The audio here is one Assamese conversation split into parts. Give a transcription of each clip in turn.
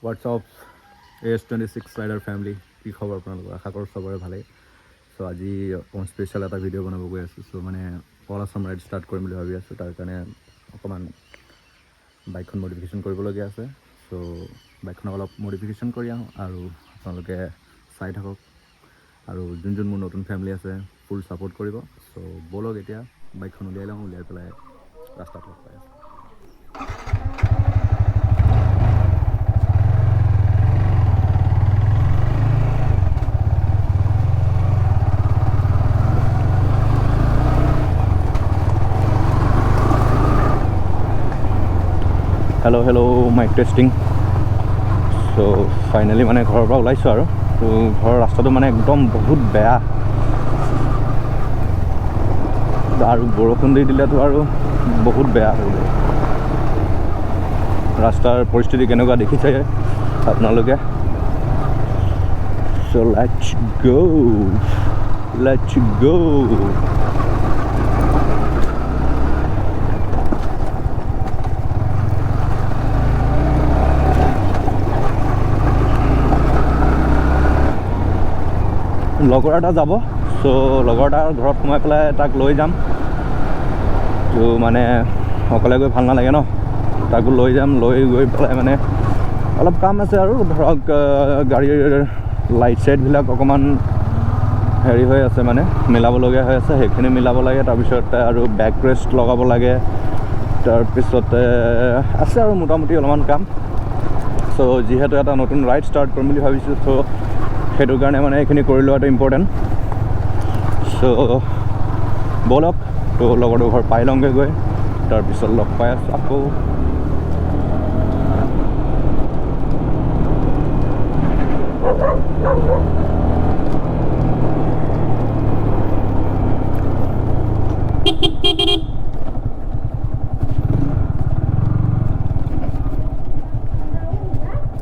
হোৱাটছআপ AS26 ৰাইডাৰ ফেমিলি, কি খবৰ আপোনালোকৰ? আশা কৰোঁ চবৰে ভালেই। চ' আজি অকণমান স্পেচিয়েল এটা ভিডিঅ' বনাব গৈ আছোঁ। চ' মানে অল আছাম ৰাইড ষ্টাৰ্ট কৰিম বুলি ভাবি আছোঁ। তাৰ কাৰণে অকণমান বাইকখন মডিফিকেশ্যন কৰিবলগীয়া আছে। চ' বাইকখনক অলপ মডিফিকেশ্যন কৰি আহোঁ আৰু আপোনালোকে চাই থাকক। আৰু যোন মোৰ নতুন ফেমিলি আছে ফুল ছাপোৰ্ট কৰিব। চ' ব'লক এতিয়া বাইকখন উলিয়াই লওঁ, উলিয়াই পেলাই ৰাস্তাত লগ পাই আছোঁ। Hello' mike testing. So' finally মানে ঘৰৰ পৰা ওলাইছোঁ আৰু তো ঘৰৰ ৰাস্তাটো মানে একদম বহুত বেয়া আৰু বৰষুণ দি দিলেতো আৰু বহুত বেয়া হৈ যায়। ৰাস্তাৰ পৰিস্থিতি কেনেকুৱা দেখিছে আপোনালোকে। চ' লেটছ গো। লগৰ এটা যাব, চ' লগৰ এটাৰ ঘৰত সোমাই পেলাই তাক লৈ যাম। তো মানে অকলে গৈ ভাল নালাগে ন, তাকো লৈ যাম। লৈ গৈ পেলাই মানে অলপ কাম আছে আৰু ধৰক গাড়ীৰ লাইট চাইটবিলাক অকণমান হেৰি হৈ আছে, মানে মিলাবলগীয়া হৈ আছে, সেইখিনি মিলাব লাগে। তাৰপিছতে আৰু বেক ৰেষ্ট লগাব লাগে। তাৰপিছতে আছে আৰু মোটামুটি অলপমান কাম। চ' যিহেতু এটা নতুন ৰাইড ষ্টাৰ্ট কৰিম বুলি ভাবিছোঁ, চ' সেইটো কাৰণে মানে এইখিনি কৰি লোৱাটো ইম্পৰ্টেণ্ট। চ' ব'লক তো লগৰটো ঘৰ পাই লওঁগৈ গৈ, তাৰপিছত লগ পাই আছোঁ আকৌ।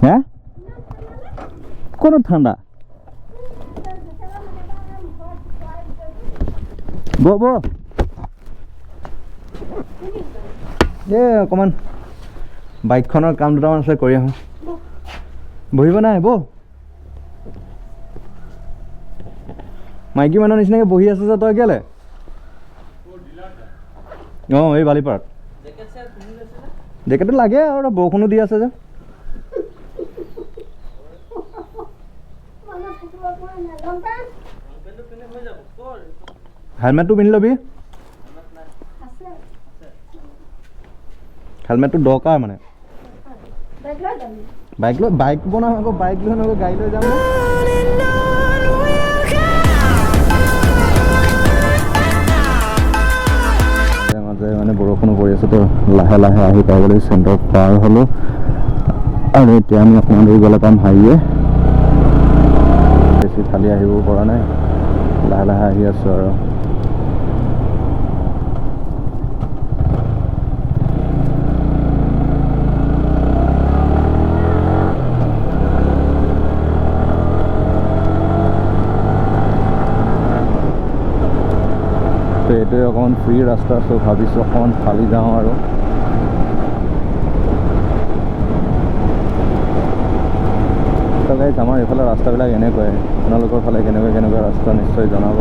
হ্যাঁ কোনো ঠান্ডা বো অকণমান বাইকখনৰ কাম দুটামান আছে, কৰি আহোঁ। বহিব নাই বৌ, মাইকী মানুহৰ নিচিনাকৈ বহি আছে যে তই কেলে? অঁ এই বালিপাৰাত জেকেটটো লাগে আৰু বৰষুণো দি আছে যে। হেলমেটটো পিন্ধি ল'বি, হেলমেটটো দৰকাৰ মানে। বাইক বনাম আকৌ, বাইক লৈ নগৈ গাড়ী লৈ যাম। মাজে মানে বৰষুণো পৰি আছে, তো লাহে লাহে আহি পাবলৈ চেণ্টাৰ পাৰ হ'লোঁ। আৰু এতিয়া আমি অকণমান দূৰ গ'লে পাম হাইৱে। বেছি খালী আহিব পৰা নাই, লাহে লাহে আহি আছোঁ আৰু। তো এইটোৱে অকণমান ফ্ৰী ৰাস্তা, চ' ভাবিছোঁ অকণমান ফালি যাওঁ আৰু। তো গাইজ আমাৰ এইফালে ৰাস্তাবিলাক এনেকুৱাই, আপোনালোকৰ ফালে কেনেকুৱা ৰাস্তা নিশ্চয় জনাব।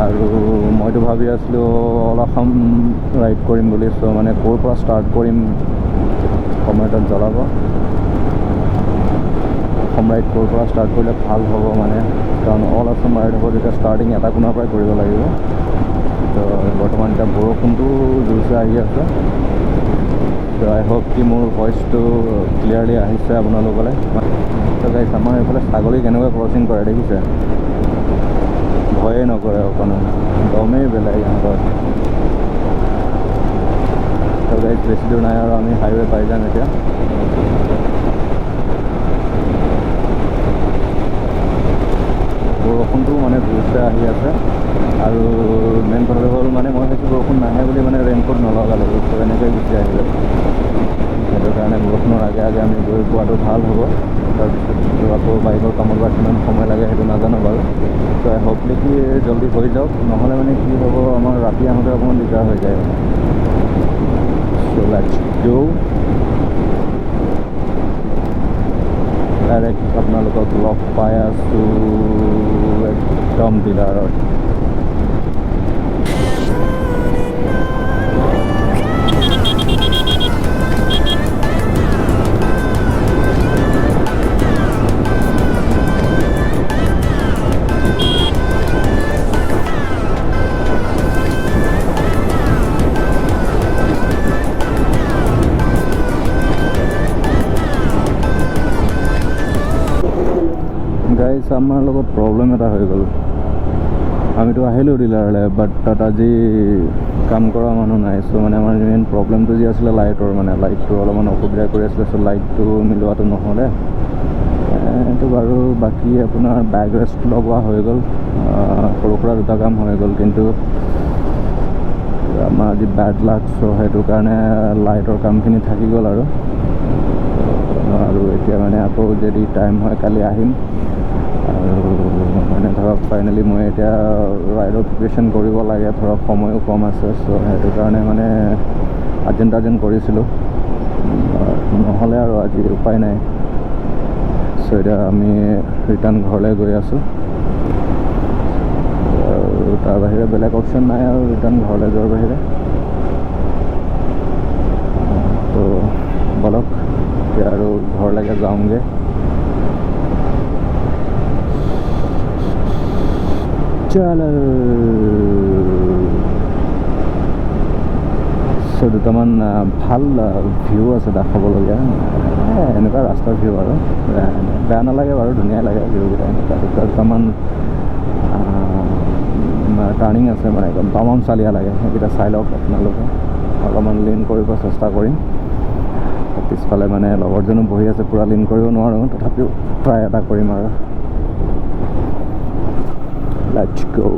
আৰু মইতো ভাবি আছিলোঁ অল আছাম ৰাইড কৰিম বুলি। চ' মানে ক'ৰ পৰা ষ্টাৰ্ট কৰিম কমেণ্টত জনাব। অসম ৰাইড ক'ৰ পৰা ষ্টাৰ্ট কৰিলে ভাল হ'ব, মানে কাৰণ অল আছাম ৰাইড হ'ব যেতিয়া ষ্টাৰ্টিং এটা কোণাৰ পৰাই কৰিব লাগিব। তো বৰ্তমান এতিয়া বৰষুণটো জোৰছে আহি আছে। তো আই হোপ কি মোৰ ভইচটো ক্লিয়াৰলি আহিছে আপোনালোকলৈ। তো গাইছ আমাৰ এইফালে ছাগলী কেনেকৈ ক্ৰচিং কৰে দেখিছে, ভয়ে নকৰে অকণো, দমেই বেলেগ ইহঁতৰ। তো গাইছ বেছি দূৰ নাই আৰু আমি হাইৱে পাই যাম এতিয়া। বৰষুণটো মানে জোৰছে আহি আছে। আৰু মেইন কথাটো হ'ল মানে মই ভাবিছোঁ বৰষুণ নাহে বুলি মানে ৰেইনকোট নলগালোঁ, ত' এনেকৈ গুচি আহিলে। সেইটো কাৰণে বৰষুণৰ আগে আগে আমি গৈ পোৱাটো ভাল হ'ব। তাৰপিছত আকৌ বাইকৰ কামত বা কিমান সময় লাগে সেইটো নাজানো বাৰু। ত' হ'পলি কি জল্দি হৈ যাওক, নহ'লে মানে কি হ'ব আমাৰ ৰাতি আহোঁতে অকণমান দিগদাৰ হৈ যায়। চ' লেটছ গো। আপোনালোকক লগ পাই আছোঁ একদম ডিলাৰত। গাইজ আমাৰ লগত প্ৰব্লেম এটা হৈ গ'ল। আমিতো আহিলোঁ ডিলাৰলৈ, বাট তাত আজি কাম কৰা মানুহ নাই। চ' মানে আমাৰ মেইন প্ৰব্লেমটো যি আছিলে লাইটৰ, মানে লাইটটো অলপমান অসুবিধা কৰি আছিলে। চ' লাইটটো মিলোৱাটো নহ'লে এইটো বাৰু। বাকী আপোনাৰ বেক ৰেষ্ট লগোৱা হৈ গ'ল, সৰু সুৰা দুটা কাম হৈ গ'ল, কিন্তু আমাৰ আজি বেড লাক। চ' সেইটো কাৰণে লাইটৰ কামখিনি থাকি গ'ল আৰু এতিয়া মানে আকৌ যদি টাইম হয় কালি আহিম। আৰু মানে ধৰক ফাইনেলি মই এতিয়া ৰাইডৰ প্ৰিপেৰেশ্যন কৰিব লাগে, ধৰক সময়ো কম আছে। চ' সেইটো কাৰণে মানে আৰ্জেণ্ট কৰিছিলোঁ, নহ'লে আৰু আজি উপায় নাই। চ' এতিয়া আমি ৰিটাৰ্ণ ঘৰলৈ গৈ আছোঁ, আৰু তাৰ বাহিৰে বেলেগ অপশ্যন নাই আৰু ৰিটাৰ্ণ ঘৰলৈ যোৱাৰ বাহিৰে। তো বলক এতিয়া আৰু ঘৰলৈকে যাওঁগৈ। চলো। চ' দুটামান ভাল ভিউ আছে দেখাবলগীয়া, এনেকুৱা ৰাস্তাৰ ভিউ আৰু বেয়া নালাগে বাৰু, ধুনীয়া লাগে ভিউকেইটা। এনেকুৱা দুটামান টাৰ্ণিং আছে, মানে একদম তামাম চালিয়া লাগে। সেইকেইটা চাই লওক আপোনালোকে। অলপমান লিন কৰিব চেষ্টা কৰিম। পিছফালে মানে লগৰজনো বহি আছে, পূৰা লিন কৰিব নোৱাৰোঁ, তথাপিও ট্ৰাই এটা কৰিম আৰু। Let's go.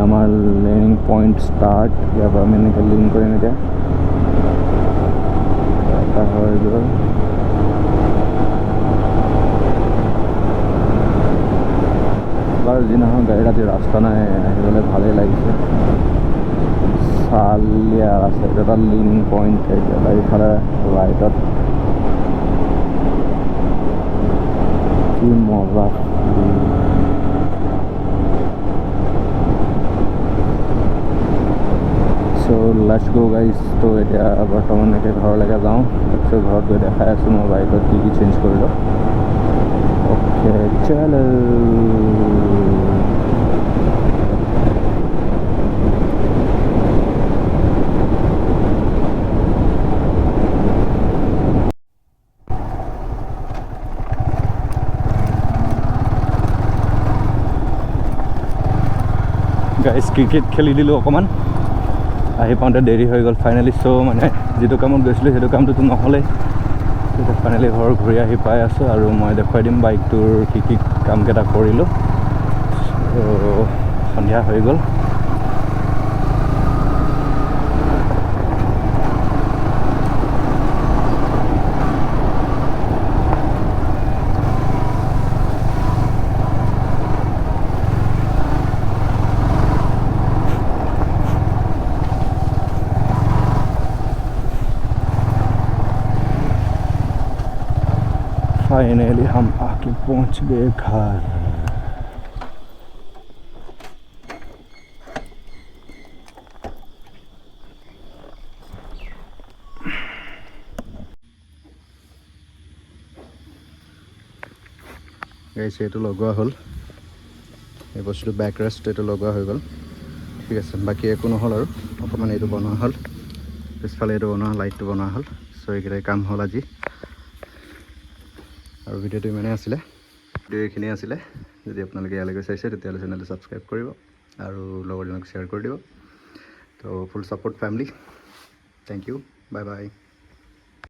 আমাৰ লেনিং পইণ্ট ষ্টাৰ্ট। ইয়াৰ পৰা আমি এনেকৈ লিন কৰিম। এতিয়া এটা হৈ গ'ল। বাৰু যি নহয়, গাড়ী ৰাতি ৰাস্তা নাই, আহিবলৈ ভালেই লাগিছে। চালিয়া আছে, এইটো এটা লিন পইণ্ট। এতিয়া ইফালে ৰাইটত কি মজা। চ' লেটছ গো গাইজ। তো এতিয়া বৰ্তমান এতিয়া ঘৰলৈকে যাওঁ, তাৰপিছত ঘৰত গৈ দেখাই আছোঁ মই বাইকত কি চেঞ্জ কৰিলোঁ। অ'কে চলো। গাইজ ক্ৰিকেট খেলি দিলোঁ অকণমান, আহি পাওঁতে দেৰি হৈ গ'ল ফাইনেলি। চ' মানে যিটো কামত গৈছিলোঁ সেইটো কামটোতো নহ'লেই। এতিয়া ফাইনেলি ঘৰ ঘূৰি আহি পাই আছোঁ, আৰু মই দেখুৱাই দিম বাইকটোৰ কি কামকেইটা কৰিলোঁ। চ' সন্ধিয়া হৈ গ'ল। फाइनली हम आके पहुंच गए घर। গাইছে এইটো লগোৱা হ'ল, এই বস্তুটো বেক ৰেষ্ট এইটো লগোৱা হৈ গ'ল। ঠিক আছে, বাকী একো নহ'ল আৰু অকণমান এইটো বনোৱা হ'ল, পিছফালে এইটো বনোৱা, লাইটটো বনোৱা হ'ল। চ' এইকেইটাই কাম হ'ল আজি। আৰু ভিডিঅ'টো ইমানেই আছিলে, ভিডিঅ' এইখিনিয়ে আছিলে। যদি আপোনালোকে ইয়ালৈকে চাইছে তেতিয়াহ'লে চেনেলটো ছাবস্ক্ৰাইব কৰিব আৰু লগৰজনক শ্বেয়াৰ কৰি দিব। তো full support family, thank you, bye by.